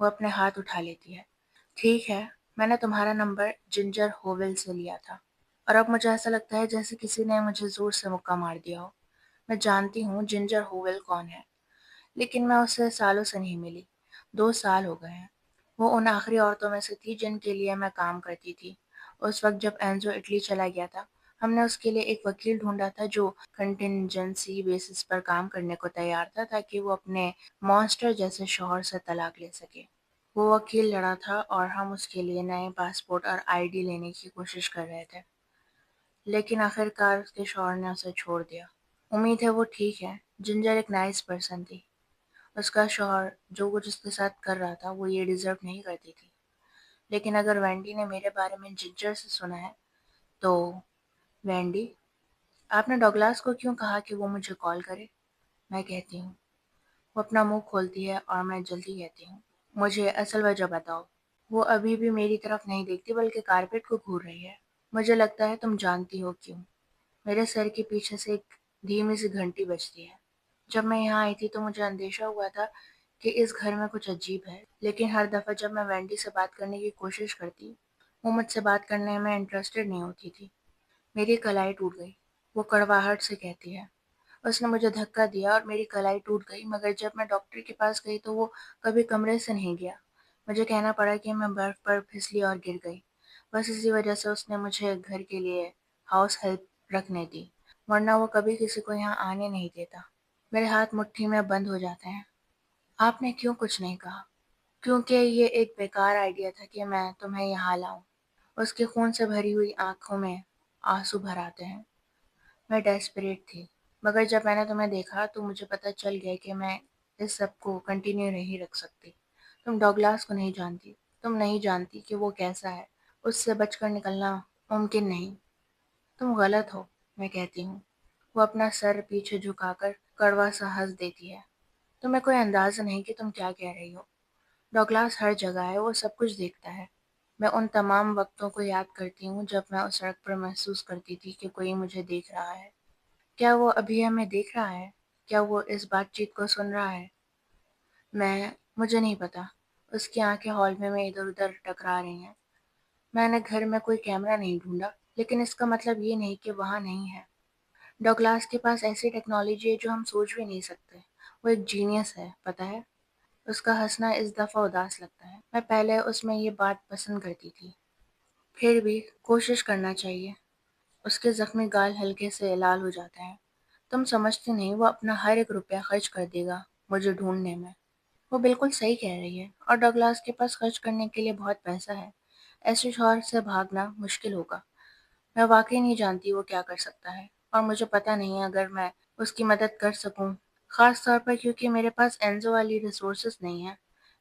وہ اپنے ہاتھ اٹھا لیتی ہے۔ ٹھیک ہے، میں نے تمہارا نمبر جنجر ہوول سے لیا تھا، اور اب مجھے ایسا لگتا ہے جیسے کسی نے مجھے زور سے مکہ مار دیا ہو۔ میں جانتی ہوں جنجر ہوول کون ہے، لیکن میں اس سے سالوں سے نہیں ملی۔ 2 سال ہو گئے ہیں۔ وہ ان آخری عورتوں میں سے تھی جن کے لیے میں کام کرتی تھی۔ اس وقت جب اینزو اٹلی چلا گیا تھا، ہم نے اس کے لیے ایک وکیل ڈھونڈا تھا جو کنٹینجنسی بیسس پر کام کرنے کو تیار تھا تاکہ وہ اپنے مانسٹر جیسے شوہر سے طلاق لے سکے۔ وہ وکیل لڑا تھا اور ہم اس کے لیے نئے پاسپورٹ اور آئی ڈی لینے کی کوشش کر رہے تھے، لیکن آخرکار اس کے شوہر نے اسے چھوڑ دیا۔ امید ہے وہ ٹھیک ہے۔ جنجر ایک نائس پرسن تھی۔ اس کا شوہر جو کچھ اس کے ساتھ کر رہا تھا وہ یہ ڈیزرو نہیں کرتی تھی۔ لیکن اگر وینڈی نے میرے بارے میں جنجر سے سنا ہے تو… وینڈی، آپ نے ڈگلاس کو کیوں کہا کہ وہ مجھے کال کرے؟ میں کہتی ہوں۔ وہ اپنا منہ کھولتی ہے اور میں جلدی کہتی ہوں، مجھے اصل وجہ بتاؤ۔ وہ ابھی بھی میری طرف نہیں دیکھتی بلکہ کارپیٹ کو گھور رہی ہے۔ مجھے لگتا ہے تم جانتی ہو کیوں۔ میرے سر کے پیچھے سے ایک دھیمی سی گھنٹی بجتی ہے۔ جب میں یہاں آئی تھی تو مجھے اندیشہ ہوا تھا کہ اس گھر میں کچھ عجیب ہے، لیکن ہر دفعہ جب میں وینڈی سے بات کرنے کی کوشش کرتی، وہ مجھ سے بات کرنے میں انٹرسٹڈ نہیں ہوتی تھی۔ میری کلائی ٹوٹ گئی، وہ کڑواہٹ سے کہتی ہے۔ اس نے مجھے دھکا دیا اور میری کلائی ٹوٹ گئی، مگر جب میں ڈاکٹر کے پاس گئی تو وہ کبھی کمرے سے نہیں گیا۔ مجھے کہنا پڑا کہ میں برف پر پھسلی اور گر گئی۔ بس اسی وجہ سے اس نے مجھے گھر کے لیے ہاؤس ہیلپ رکھنے دی، ورنہ وہ کبھی کسی کو یہاں آنے نہیں دیتا۔ میرے ہاتھ مٹھی میں بند ہو جاتے ہیں۔ آپ نے کیوں کچھ نہیں کہا؟ کیونکہ یہ ایک بیکار آئیڈیا تھا کہ میں تمہیں یہاں لاؤں۔ اس کی خون سے بھری ہوئی آنکھوں میں آنسو بھر آتے ہیں۔ میں ڈیسپریٹ تھی، مگر جب میں نے تمہیں دیکھا تو مجھے پتہ چل گیا کہ میں اس سب کو کنٹینیو نہیں رکھ سکتی۔ تم ڈگلاس کو نہیں جانتی، تم نہیں جانتی کہ وہ کیسا ہے۔ اس سے بچ کر نکلنا ممکن نہیں۔ تم غلط ہو، میں کہتی ہوں۔ وہ اپنا سر پیچھے جھکا کر کڑوا سا ہنس دیتی ہے۔ تمہیں کوئی اندازہ نہیں کہ تم کیا کہہ رہی ہو۔ ڈگلاس ہر جگہ ہے، وہ سب کچھ دیکھتا ہے۔ میں ان تمام وقتوں کو یاد کرتی ہوں جب میں اس سڑک پر محسوس کرتی تھی کہ کوئی مجھے دیکھ رہا ہے۔ کیا وہ ابھی ہمیں دیکھ رہا ہے؟ کیا وہ اس بات چیت کو سن رہا ہے؟ مجھے نہیں پتا۔ اس کی آنکھیں ہال میں ادھر ادھر ٹکرا رہی ہیں۔ میں نے گھر میں کوئی کیمرہ نہیں ڈھونڈا، لیکن اس کا مطلب یہ نہیں کہ وہاں نہیں ہے۔ ڈگلاس کے پاس ایسی ٹیکنالوجی ہے جو ہم سوچ بھی نہیں سکتے۔ وہ ایک جینیس ہے، پتہ ہے؟ اس کا ہنسنا اس دفعہ اداس لگتا ہے۔ میں پہلے اس میں یہ بات پسند کرتی تھی۔ پھر بھی کوشش کرنا چاہیے۔ اس کے زخمی گال ہلکے سے لال ہو جاتے ہیں۔ تم سمجھتی نہیں، وہ اپنا ہر ایک روپیہ خرچ کر دے گا مجھے ڈھونڈنے میں۔ وہ بالکل صحیح کہہ رہی ہے، اور ڈگلاس کے پاس خرچ کرنے کے لیے بہت پیسہ ہے۔ ایسے شوہر سے بھاگنا مشکل ہوگا۔ میں واقعی نہیں جانتی وہ کیا کر سکتا ہے، اور مجھے پتہ نہیں اگر میں اس کی مدد کر سکوں، خاص طور پر کیونکہ میرے پاس اینزو والی ریسورسز نہیں ہیں۔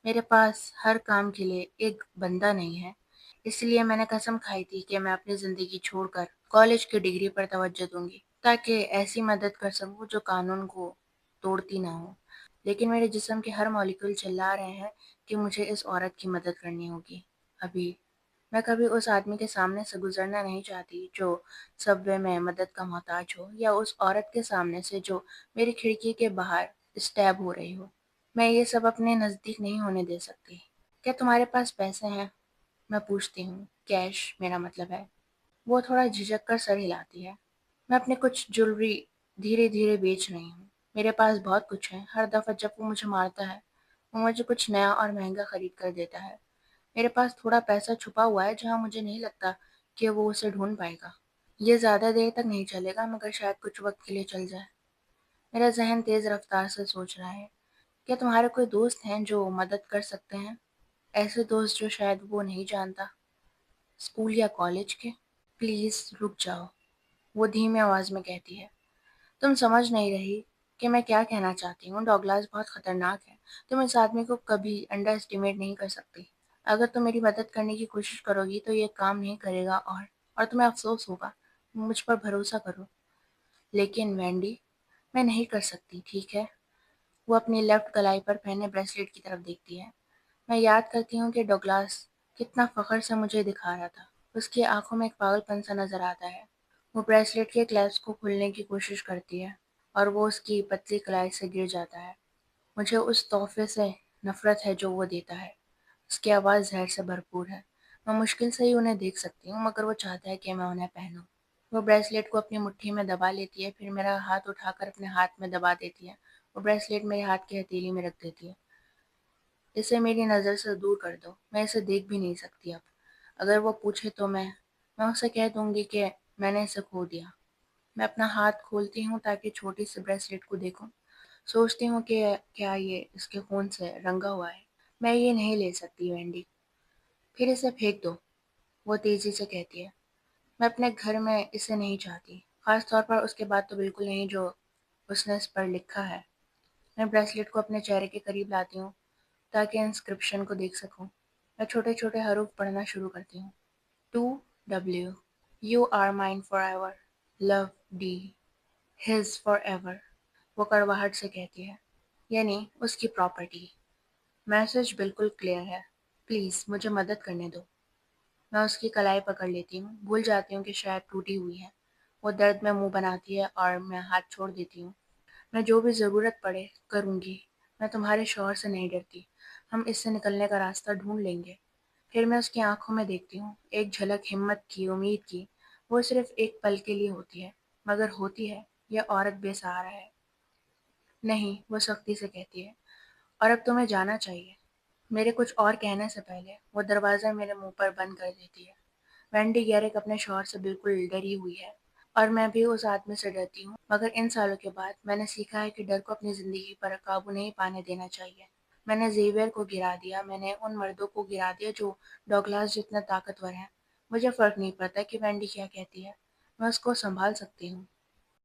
میرے پاس ہر کام کے لیے ایک بندہ نہیں ہے۔ اس لیے میں نے قسم کھائی تھی کہ میں اپنی زندگی چھوڑ کر کالج کی ڈگری پر توجہ دوں گی، تاکہ ایسی مدد کر سکوں جو قانون کو توڑتی نہ ہو۔ لیکن میرے جسم کے ہر مالیکول چلا رہے ہیں کہ مجھے اس عورت کی مدد کرنی ہوگی۔ ابھی میں کبھی اس آدمی کے سامنے سے گزرنا نہیں چاہتی جو سب وے میں مدد کا محتاج ہو، یا اس عورت کے سامنے سے جو میری کھڑکی کے باہر اسٹیب ہو رہی ہو۔ میں یہ سب اپنے نزدیک نہیں ہونے دے سکتی۔ کیا تمہارے پاس پیسے ہیں؟ میں پوچھتی ہوں۔ کیش میرا مطلب ہے۔ وہ تھوڑا جھجک کر سر ہلاتی ہے۔ میں اپنے کچھ جولری دھیرے دھیرے بیچ رہی ہوں۔ میرے پاس بہت کچھ ہے۔ ہر دفعہ جب وہ مجھے مارتا ہے، وہ مجھے کچھ نیا اور مہنگا خرید کر دیتا ہے۔ میرے پاس تھوڑا پیسہ چھپا ہوا ہے جہاں مجھے نہیں لگتا کہ وہ اسے ڈھونڈ پائے گا۔ یہ زیادہ دیر تک نہیں چلے گا، مگر شاید کچھ وقت کے لیے چل جائے۔ میرا ذہن تیز رفتار سے سوچ رہا ہے، کیا تمہارے کوئی دوست ہیں جو مدد کر سکتے ہیں؟ ایسے دوست جو شاید وہ نہیں جانتا، اسکول یا کالج کے؟ پلیز رک جاؤ، وہ دھیمی آواز میں کہتی ہے۔ تم سمجھ نہیں رہی کہ میں کیا کہنا چاہتی ہوں۔ ڈگلاس بہت خطرناک ہے۔ تم اس آدمی کو کبھی انڈر اسٹیمیٹ نہیں کر سکتی۔ اگر تم میری مدد کرنے کی کوشش کرو گی تو یہ کام نہیں کرے گا، اور تمہیں افسوس ہوگا۔ مجھ پر بھروسہ کرو۔ لیکن وینڈی، میں نہیں کر سکتی، ٹھیک ہے؟ وہ اپنی لیفٹ کلائی پر پہنے بریسلیٹ کی طرف دیکھتی ہے۔ میں یاد کرتی ہوں کہ ڈگلاس کتنا فخر سے مجھے دکھا رہا تھا۔ اس کی آنکھوں میں ایک پاگل پن سا نظر آتا ہے۔ وہ بریسلیٹ کے کلیپس کو کھولنے کی کوشش کرتی ہے، اور وہ اس کی پتلی کلائی سے گر جاتا ہے۔ مجھے اس تحفے سے نفرت ہے جو وہ دیتا ہے۔ اس کی آواز زہر سے بھرپور ہے۔ میں مشکل سے ہی انہیں دیکھ سکتی ہوں مگر وہ چاہتا ہے کہ میں انہیں پہنوں۔ وہ بریسلیٹ کو اپنی مٹھی میں دبا لیتی ہے، پھر میرا ہاتھ اٹھا کر اپنے ہاتھ میں دبا دیتی ہے۔ وہ بریسلیٹ میرے ہاتھ کی ہتھیلی میں رکھ دیتی ہے۔ اسے میری نظر سے دور کر دو، میں اسے دیکھ بھی نہیں سکتی اب۔ اگر وہ پوچھے تو میں اسے کہہ دوں گی کہ میں نے اسے کھو دیا۔ میں اپنا ہاتھ کھولتی ہوں تاکہ چھوٹی سی بریسلیٹ کو دیکھوں۔ سوچتی ہوں کہ کیا یہ اس کے خون سے رنگا ہوا ہے۔ میں یہ نہیں لے سکتی وینڈی، پھر اسے پھینک دو، وہ تیزی سے کہتی ہے۔ میں اپنے گھر میں اسے نہیں چاہتی، خاص طور پر اس کے بعد تو بالکل نہیں جو اس نے اس پر لکھا ہے۔ میں بریسلیٹ کو اپنے چہرے کے قریب لاتی ہوں تاکہ انسکرپشن کو دیکھ سکوں۔ میں چھوٹے چھوٹے حروف پڑھنا شروع کرتی ہوں۔ 2W You are mine forever Love D His forever۔ وہ کڑواہٹ سے کہتی ہے، یعنی اس کی پراپرٹی۔ میسج بالکل کلیئر ہے، پلیز مجھے مدد کرنے دو۔ میں اس کی کلائی پکڑ لیتی ہوں، بھول جاتی ہوں کہ شاید ٹوٹی ہوئی ہے۔ وہ درد میں منہ بناتی ہے اور میں ہاتھ چھوڑ دیتی ہوں۔ میں جو بھی ضرورت پڑے کروں گی، میں تمہارے شوہر سے نہیں ڈرتی، ہم اس سے نکلنے کا راستہ ڈھونڈ لیں گے۔ پھر میں اس کی آنکھوں میں دیکھتی ہوں، ایک جھلک ہمت کی، امید کی۔ وہ صرف ایک پل کے لیے ہوتی ہے، مگر ہوتی ہے۔ یہ عورت بے سہارا ہے۔ نہیں، وہ سختی سے کہتی ہے، اور اب تمہیں جانا چاہیے۔ میرے کچھ اور کہنے سے پہلے وہ دروازہ میرے منہ پر بند کر دیتی ہے۔ وینڈی گیرک اپنے شوہر سے بالکل ڈری ہوئی ہے، اور میں بھی اس آدمی سے ڈرتی ہوں، مگر ان سالوں کے بعد میں نے سیکھا ہے کہ ڈر کو اپنی زندگی پر قابو نہیں پانے دینا چاہیے۔ میں نے زیویر کو گرا دیا، میں نے ان مردوں کو گرا دیا جو ڈوگلاس جتنا طاقتور ہیں۔ مجھے فرق نہیں پڑتا کہ وینڈی کیا کہتی ہے، میں اس کو سنبھال سکتی ہوں۔